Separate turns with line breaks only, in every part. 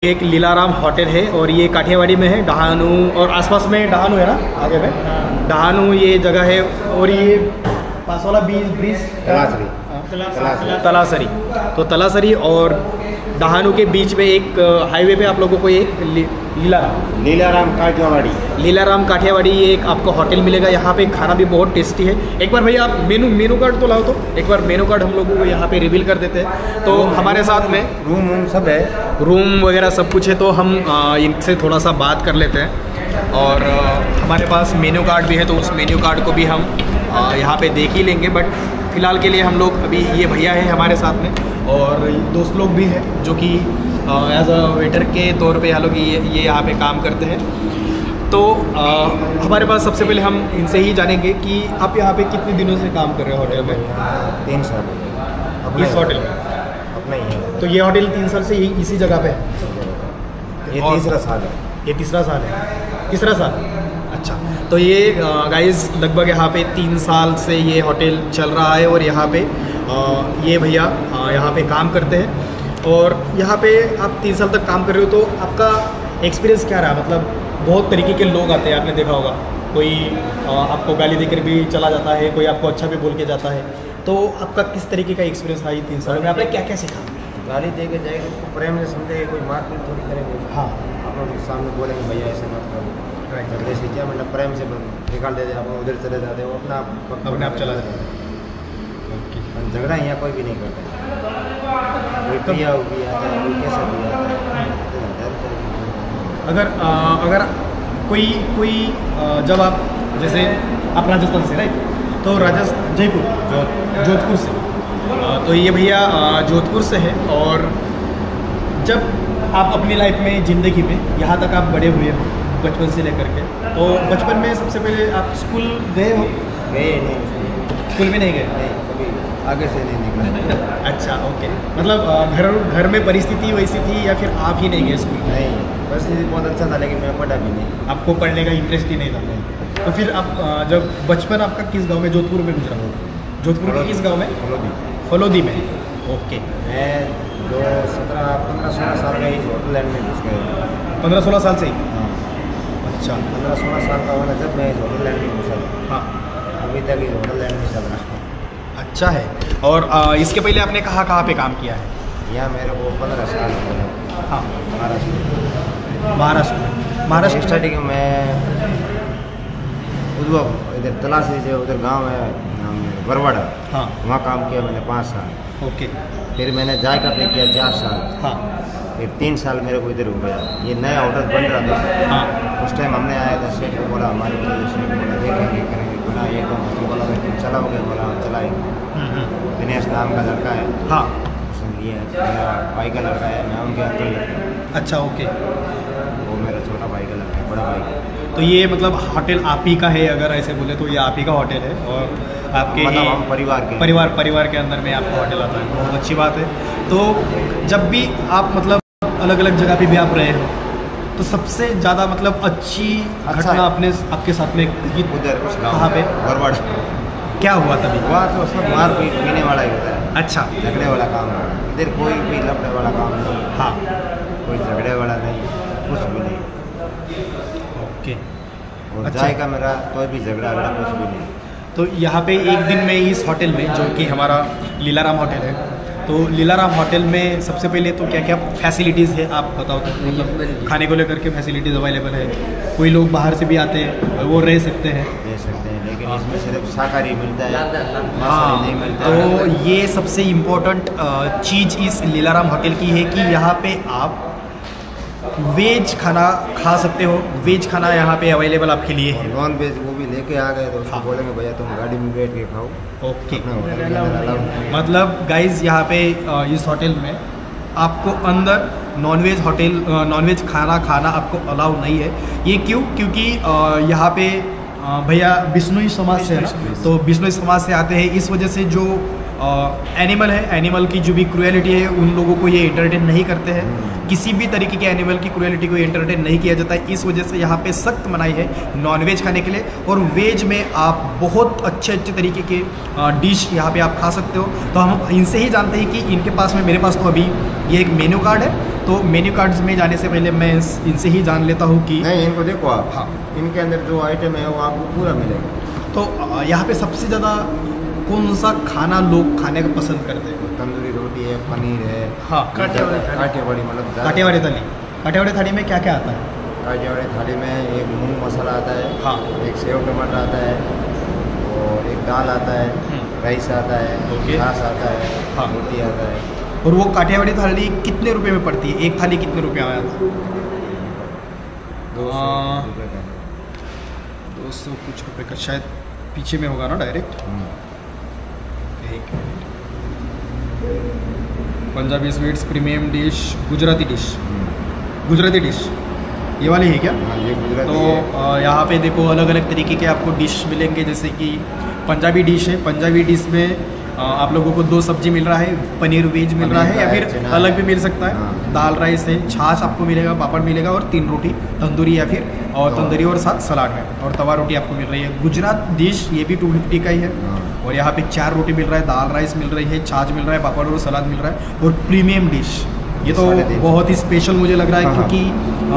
एक लीलाराम होटल है और ये काठियावाड़ी में है, डहानू और आसपास में डहानू है ना, आगे में डहानू ये जगह है। और ये पास वाला ब्रिज तलासरी, तो तलासरी और डहानू के बीच में एक हाईवे पे आप लोगों को ये लीलाराम काठियावाड़ी ये एक आपको होटल मिलेगा। यहाँ पे खाना भी बहुत टेस्टी है। एक बार भैया आप मेनू कार्ड तो लाओ, तो एक बार मेनू कार्ड हम लोगों को यहाँ पे रिवील कर देते हैं। तो हमारे साथ में
रूम सब है,
रूम वगैरह सब कुछ है, तो हम इनसे थोड़ा सा बात कर लेते हैं। और हमारे पास मेनू कार्ड भी है, तो उस मेन्यू कार्ड को भी हम यहाँ पे देख ही लेंगे। बट फ़िलहाल के लिए हम लोग अभी ये भैया है हमारे साथ में और दोस्त लोग भी हैं जो कि एज अ वेटर के तौर पे लोग ये यहाँ पे काम करते हैं। तो हमारे पास सबसे पहले हम इनसे ही जानेंगे कि आप यहाँ पे कितने दिनों से काम कर रहे हो होटल में?
3 साल
इस होटल में
अपना ही है।
तो ये होटल 3 साल से इसी जगह पे है?
ये तीसरा साल है।
ये तीसरा साल है? तीसरा साल, अच्छा। तो ये गाइस लगभग यहाँ पे 3 साल से ये होटल चल रहा है और यहाँ पे ये भैया यहाँ पे काम करते हैं। और यहाँ पे आप 3 साल तक काम कर रहे हो, तो आपका एक्सपीरियंस क्या रहा? मतलब बहुत तरीके के लोग आते हैं, आपने देखा होगा। कोई आपको गाली देकर भी चला जाता है, कोई आपको अच्छा भी बोल के जाता है। तो आपका किस तरीके का एक्सपीरियंस रहा ये 3 साल में? आपने क्या क्या सीखा?
गाली दे के जाएगा, उसको प्रेम से समझेगा, कोई मारपीट थोड़ी करेंगे।
हाँ,
आप लोग सामने बोलेंगे भैया ऐसे मत करो, झगड़े से क्या मतलब, प्रेम से निकाल देते, आप उधर चले जाते हो, अपने आप चला जाते हैं। झगड़ा यहाँ कोई भी नहीं करता, कोई पिया भी आता है, कोई कैसा भी आता है।
अगर कोई जब आप जैसे आप राजस्थान से, राइट? तो जोधपुर से, तो ये भैया जोधपुर से है। और जब आप अपनी लाइफ में ज़िंदगी में यहाँ तक आप बड़े हुए हो बचपन से लेकर के, तो बचपन में सबसे पहले आप स्कूल गए हो?
गए नहीं,
स्कूल में नहीं गए?
नहीं, कभी आगे से नहीं निकला।
अच्छा, ओके। मतलब घर में परिस्थिति वैसी थी या फिर आप ही नहीं गए स्कूल?
नहीं, परिस्थिति बहुत अच्छा था लेकिन मैं पढ़ा भी नहीं।
आपको पढ़ने का इंटरेस्ट ही नहीं था? तो फिर आप जब बचपन आपका किस गांव में? जोधपुर में गुजरा? जोधपुर के किस गांव में? फलोदी में, ओके।
मैं जो 15-16 साल का इस होटल लाइन में घुस गया।
15-16 साल से ही?
हाँ।
अच्छा,
15-16 साल का होना जब मैं इस होटल लाइन में घुसा।
हाँ,
अभी तक इस होटल लाइन में चल रहा है।
अच्छा है। और इसके पहले आपने कहाँ पे काम किया है?
यहाँ मेरे को 15 साल हो गए।
हाँ,
महाराष्ट्र
महाराष्ट्र
स्टार्टिंग में इधर तलाशी से, उधर गांव है बरवाड़ा,
हाँ,
वहाँ काम किया मैंने 5 साल।
ओके।
फिर मैंने जायका पे किया 4 साल।
हाँ,
फिर 3 साल मेरे को इधर हो गया। ये नया होटल बन रहा था।
हाँ,
उस टाइम हमने आया था, सेठ को बोला हमारे सेठ बोला देखेंगे करेंगे, बोला एकदम बोला तुम चलाओगे? बोला हम चलाएंगे। दिनेश नाम का लड़का है,
हाँ,
उसने लिया है, मेरा भाई का लड़का है, मैं उनके हाथ ही।
अच्छा, ओके।
वो मेरा छोटा भाई का लड़का है, बड़ा भाई का।
तो ये मतलब होटल आप ही का है, अगर ऐसे बोले तो ये आप ही का होटल है और आपके
मतलब हम
परिवार के अंदर में आपका होटल आता है। बहुत अच्छी बात है। तो जब भी आप मतलब अलग अलग जगह पे भी आप रहे हो, तो सबसे ज़्यादा मतलब अच्छी घटना आपके साथ में
उधर उस
कहाँ पे?
बरवाड़ा।
क्या हुआ तभी?
वहाँ तो सब मार पीने वाला ही होता है।
अच्छा,
झगड़े वाला काम है इधर, कोई भी लफड़े वाला काम नहीं।
हाँ,
कोई झगड़े वाला नहीं, कुछ भी नहीं।
ओके।
और
अच्छा।
जाएगा मेरा कोई भी झगड़ा वगड़ा कुछ भी नहीं।
तो यहाँ पे एक दिन में इस होटल में, जो कि हमारा लीलाराम होटल है, तो लीलाराम होटल में सबसे पहले तो क्या क्या फैसिलिटीज़ है आप बताओ? तो मतलब खाने को लेकर के फैसिलिटीज़ अवेलेबल है? कोई लोग बाहर से भी आते हैं, वो रह सकते हैं?
दे सकते हैं, लेकिन इसमें सिर्फ शाकाहारी मिलता है,
हाँ,
नहीं मिलता है।
तो ये सबसे इम्पोर्टेंट चीज़ इस लीलाराम होटल की है कि यहाँ पे आप वेज खाना खा सकते हो। वेज खाना यहाँ पे अवेलेबल आपके लिए है।
नॉन वेज वो भी लेके आ गए तो उसको बोलेंगे भैया तुम गाड़ी में बैठ के खाओ।
ओके।
अपने होटल के अंदर अलाउ नहीं है।
मतलब गाइज यहाँ पे इस होटल में आपको अंदर नॉनवेज खाना आपको अलाउ नहीं है। ये क्यों? क्योंकि यहाँ पे भैया बिश्नोई समाज से है ना, तो बिश्नोई समाज से आते हैं। इस वजह से जो एनिमल है, एनिमल की जो भी क्रूएलिटी है, उन लोगों को ये एंटरटेन नहीं करते हैं। किसी भी तरीके के एनिमल की क्रूएलिटी को एंटरटेन नहीं किया जाता है। इस वजह से यहाँ पे सख्त मनाही है नॉनवेज खाने के लिए। और वेज में आप बहुत अच्छे तरीके के डिश यहाँ पे आप खा सकते हो। तो हम इनसे ही जानते हैं कि इनके पास में, मेरे पास तो अभी ये एक मेन्यू कार्ड है, तो मेन्यू कार्ड्स में जाने से पहले मैं इनसे ही जान लेता हूँ कि
नहीं, इनको देखो आप।
हाँ,
इनके अंदर जो आइटम है वो आपको पूरा मिलेगा।
तो यहाँ पे सबसे ज़्यादा कौन सा खाना लोग खाने का पसंद करते हैं?
तंदूरी रोटी है, पनीर है।
हाँ,
काठियावाड़ी मतलब
काठियावाड़ी थाली। काठियावाड़ी थाली में क्या क्या आता है?
काठियावाड़ी थाली में एक मूंग मसाला आता है,
हाँ,
एक सेव टमाटर आता है, और एक दाल आता है, राइस आता है,
ओके,
घास आता है,
हाँ,
रोटी आता है।
और वो काठियावाड़ी थाली कितने रुपए में पड़ती है? एक थाली कितने रुपये में आता है?
200 रुपये का।
200 कुछ रुपये का शायद पीछे में होगा ना डायरेक्ट। एक minute. Punjabi sweets premium dish, Gujarati dish. Gujarati dish ये वाली है क्या?
हाँ, ये गुजराती
तो
है।
यहाँ पे देखो अलग अलग तरीके के आपको डिश मिलेंगे, जैसे कि पंजाबी डिश है। पंजाबी डिश में आप लोगों को 2 सब्जी मिल रहा है, पनीर वेज मिल रहा है या फिर अलग भी मिल सकता है।
हाँ।
दाल राइस है, छाछ आपको मिलेगा, पापड़ मिलेगा और 3 रोटी तंदूरी या फिर और तंदूरी और साथ सलाद में, और तवा रोटी आपको मिल रही है। गुजरात डिश ये भी 250 का ही है।
हाँ।
और यहाँ पे 4 रोटी मिल रहा है, दाल राइस मिल रही है, छाछ मिल रहा है, पापड़ और सलाद मिल रहा है। और प्रीमियम डिश ये तो
350
बहुत ही स्पेशल मुझे लग रहा है,
हाँ,
क्योंकि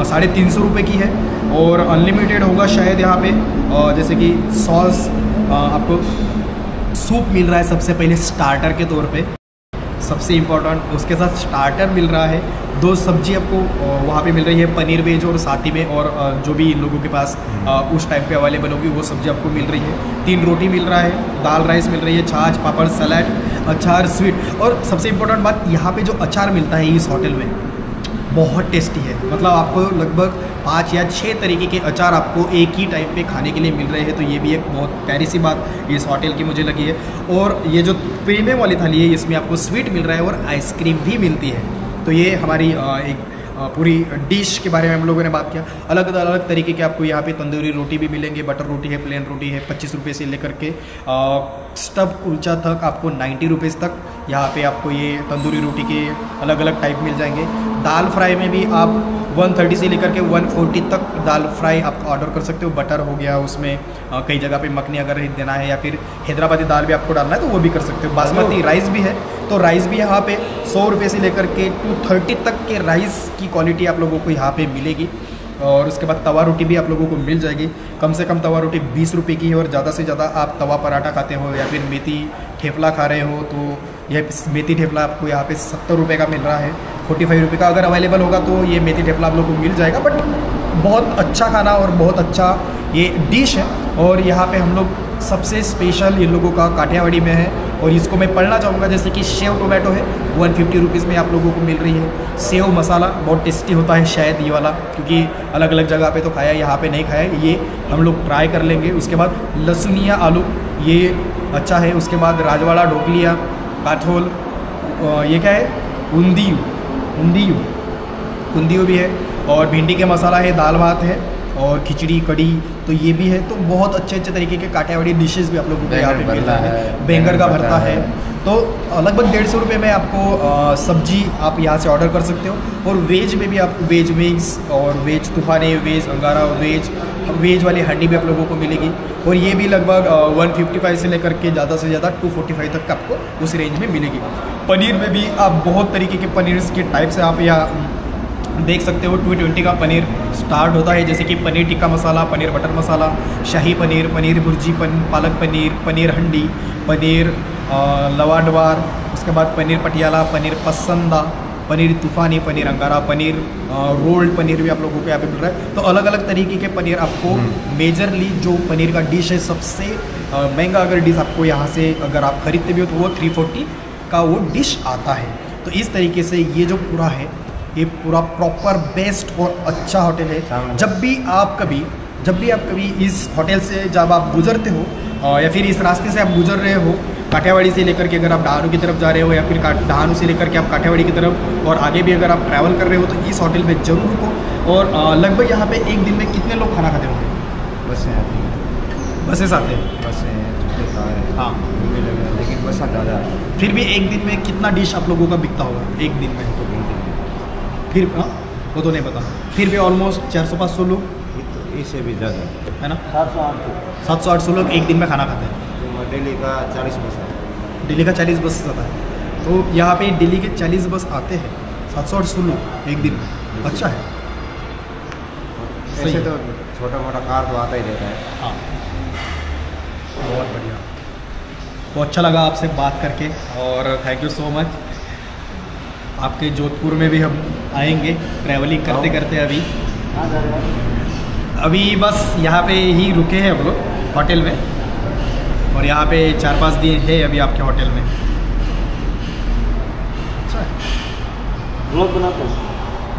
350 रुपये की है और अनलिमिटेड होगा शायद यहाँ पे। जैसे कि सॉस आपको सूप मिल रहा है सबसे पहले स्टार्टर के तौर पे, सबसे इम्पोर्टेंट। उसके साथ स्टार्टर मिल रहा है, 2 सब्जी आपको वहाँ पे मिल रही है, पनीर वेज और साथ ही में और जो भी इन लोगों के पास उस टाइम पे अवेलेबल होगी वो सब्जी आपको मिल रही है। 3 रोटी मिल रहा है, दाल राइस मिल रही है, छाछ पापड़ सलाद अचार स्वीट। और सबसे इम्पोर्टेंट बात, यहाँ पे जो अचार मिलता है इस होटल में बहुत टेस्टी है। मतलब आपको लगभग 5 या 6 तरीके के अचार आपको एक ही टाइम पे खाने के लिए मिल रहे हैं। तो ये भी एक बहुत प्यारी सी बात इस होटल की मुझे लगी है। और ये जो प्रीमियम वाली थाली है इसमें आपको स्वीट मिल रहा है और आइसक्रीम भी मिलती है। तो ये हमारी एक पूरी डिश के बारे में हम लोगों ने बात किया। अलग अलग तरीके के आपको यहाँ पे तंदूरी रोटी भी मिलेंगे, बटर रोटी है, प्लेन रोटी है, 25 रुपये से लेकर के स्टफ कुलचा तक आपको 90 रुपीज़ तक यहाँ पे आपको ये तंदूरी रोटी के अलग अलग टाइप मिल जाएंगे। दाल फ्राई में भी आप 130 से लेकर के 140 तक दाल फ्राई आप ऑर्डर कर सकते हो। बटर हो गया, उसमें कई जगह पे मखनी अगर देना है या फिर हैदराबादी दाल भी आपको डालना है तो वो भी कर सकते हो। बासमती राइस भी है, तो राइस भी यहाँ पे 100 रुपये से लेकर के 230 तक के राइस की क्वालिटी आप लोगों को यहाँ पे मिलेगी। और उसके बाद तवा रोटी भी आप लोगों को मिल जाएगी। कम से कम तवा रोटी 20 रुपये की है और ज़्यादा से ज़्यादा आप तवा पराठा खाते हो या फिर मेथी ठेपला खा रहे हो तो यह मेथी ठेपला आपको यहाँ पे 70 रुपये का मिल रहा है। 45 रुपये का अगर अवेलेबल होगा तो ये मेथी ठेपला आप लोगों को मिल जाएगा। बट बहुत अच्छा खाना और बहुत अच्छा ये डिश है। और यहाँ पे हम लोग सबसे स्पेशल इन लोगों का काठियावाड़ी में है और इसको मैं पढ़ना चाहूँगा। जैसे कि सेव टोमेटो है 150 रुपीज़ में आप लोगों को मिल रही है। सेव मसाला बहुत टेस्टी होता है शायद ये वाला, क्योंकि अलग अलग जगह पे तो खाया, यहाँ पे नहीं खाया, ये हम लोग ट्राई कर लेंगे। उसके बाद लहसुनिया आलू ये अच्छा है। उसके बाद राजवाड़ा ढोकलिया काठोल, ये क्या है, उंदियू भी है। और भिंडी के मसाला है, दाल भात है और खिचड़ी कड़ी तो ये भी है। तो बहुत अच्छे अच्छे तरीके के काठियावाड़ी डिशेस भी आप लोगों को यहाँ पे मिलता है। बैंगन का भरता है। तो लगभग 150 रुपये में आपको सब्जी आप यहाँ से ऑर्डर कर सकते हो। और वेज में भी आपको वेज विंग्स और वेज तूफानी, वेज अंगारा, वेज वाली हंडी भी आप लोगों को मिलेगी। और ये भी लगभग 155 से लेकर के ज़्यादा से ज़्यादा 245 तक आपको उस रेंज में मिलेगी। पनीर में भी आप बहुत तरीके के पनीर के टाइप से आप यहाँ देख सकते हो। 220 का पनीर स्टार्ट होता है, जैसे कि पनीर टिक्का मसाला, पनीर बटर मसाला, शाही पनीर, पनीर भुर्जी, पालक पनीर, पनीर हंडी, पनीर लवाडवार, उसके बाद पनीर पटियाला, पनीर पसंदा, पनीर तूफानी, पनीर अंगारा, पनीर रोल्ड पनीर भी आप लोगों को यहाँ पे मिल रहा है। तो अलग अलग तरीके के पनीर आपको मेजरली जो पनीर का डिश है सबसे महंगा अगर डिश आपको यहाँ से अगर आप खरीदते भी हो तो वो 340 का वो डिश आता है। तो इस तरीके से ये जो पूरा है ये पूरा प्रॉपर बेस्ट और अच्छा होटल है। जब भी आप कभी इस होटल से जब आप गुजरते हो या फिर इस रास्ते से आप गुजर रहे हो काठियावाड़ी से लेकर के, अगर आप डहानू की तरफ जा रहे हो या फिर डहानू से लेकर के आप काठियावाड़ी की तरफ और आगे भी अगर आप ट्रैवल कर रहे हो तो इस होटल में ज़रूर रुको। और लगभग यहाँ पे एक दिन में कितने लोग खाना खाते होंगे? बसें आते हैं। हाँ,
लेकिन बस ज़्यादा।
फिर भी एक दिन में कितना डिश आप लोगों का बिकता होगा एक दिन में? फिर वो तो नहीं पता, फिर भी ऑलमोस्ट 400-500 लोग,
इससे भी ज़्यादा
है ना, 700-800 लोग एक दिन में खाना खाते हैं।
दिल्ली का 40 बस आता है।
दिल्ली का 40 बस आता है। तो यहाँ पे दिल्ली के 40 बस आते हैं। 700 सुन लो एक दिन में, अच्छा है।
ऐसे तो छोटा मोटा कार तो आता ही रहता है।
हाँ बहुत बढ़िया, तो अच्छा लगा आपसे बात करके और थैंक यू सो मच। आपके जोधपुर में भी हम आएंगे ट्रैवलिंग करते करते। अभी बस यहाँ पे ही रुके हैं हम लोग होटल में, और यहाँ पे 4-5 दिन है अभी आपके होटल में। अच्छा है।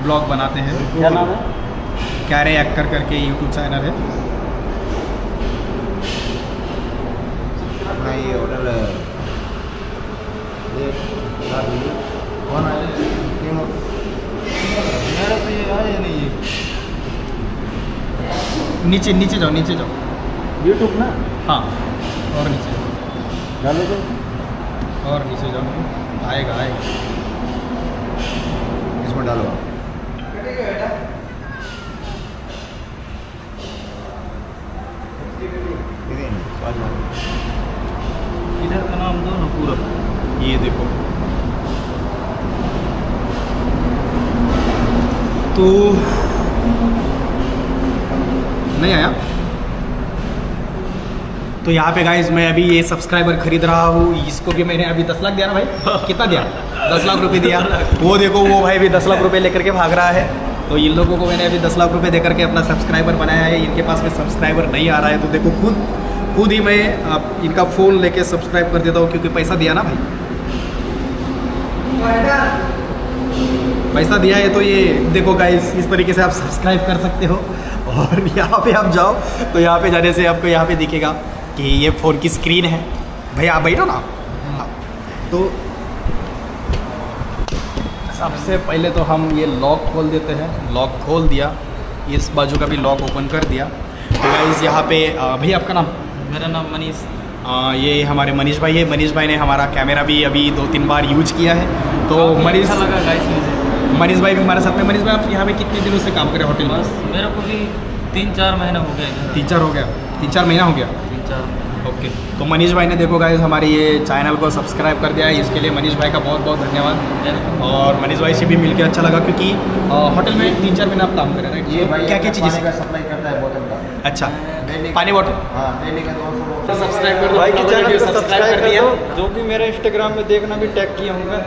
ब्लॉग बनाते हैं।
क्या नाम है?
क्यारे एक्टर करके यूट्यूब चैनल है।
अपना ये होटल ये कौन आया?
मेरा तो ये आया नहीं है।
नीचे नीचे जाओ, नीचे जाओ।
यूट्यूब ना?
हाँ और नीचे जाओ,
डालो तो।
और नीचे जाओ, आएगा आएगा।
इसमें डालो।
इधर का नाम दो ना पूरा।
ये देखो, तो नहीं आया। तो यहाँ पे गाइज मैं अभी ये सब्सक्राइबर खरीद रहा हूँ। इसको भी मैंने अभी 10 लाख दिया ना भाई, कितना दिया? 10 लाख रुपए दिया। वो देखो वो भाई भी 10 लाख रुपए लेकर के भाग रहा है। तो इन लोगों को मैंने अभी 10 लाख रुपए देकर के अपना सब्सक्राइबर बनाया है। इनके पास में सब्सक्राइबर नहीं आ रहा है, तो देखो खुद ही मैं इनका फ़ोन लेके सब्सक्राइब कर देता हूँ, क्योंकि पैसा दिया ना भाई, पैसा दिया है। तो ये देखो गाइस, इस तरीके से आप सब्सक्राइब कर सकते हो। और यहाँ पे आप जाओ तो यहाँ पे जाने से आपको यहाँ पे दिखेगा कि ये फ़ोन की स्क्रीन है। भैया आप बैठो ना। तो सबसे पहले तो हम ये लॉक खोल देते हैं। लॉक खोल दिया, इस बाजू का भी लॉक ओपन कर दिया। तो गाइस यहाँ पे भैया आपका नाम?
मेरा नाम मनीष।
ये हमारे मनीष भाई है। मनीष भाई ने हमारा कैमरा भी अभी 2-3 बार यूज किया है। तो मनीष
अच्छा लगा गाइस मुझे।
मनीष भाई भी हमारे साथ में। मनीष भाई आप यहाँ पे कितने दिनों से काम करें होटल में?
बस मेरे को भी 3-4 महीना हो गया।
3-4 हो गया, 3-4 महीना हो गया।
3-4।
ओके, तो मनीष भाई ने देखो गाइस हमारे ये चैनल को सब्सक्राइब कर दिया है। इसके लिए मनीष भाई का बहुत बहुत धन्यवाद। और मनीष भाई से भी मिलकर अच्छा लगा, क्योंकि होटल में 3-4 महीना आप काम करें राइट?
ये भाई
क्या क्या चीज़ें
सप्लाई करता है बोतल का।
अच्छा, पानी बॉटल।
हाँ डेली का 200।
सब्सक्राइब कर दो
भाई के चैनल को
सब्सक्राइब कर दिया।
जो भी मेरे इंस्टाग्राम में देखना भी टैग किया होगा।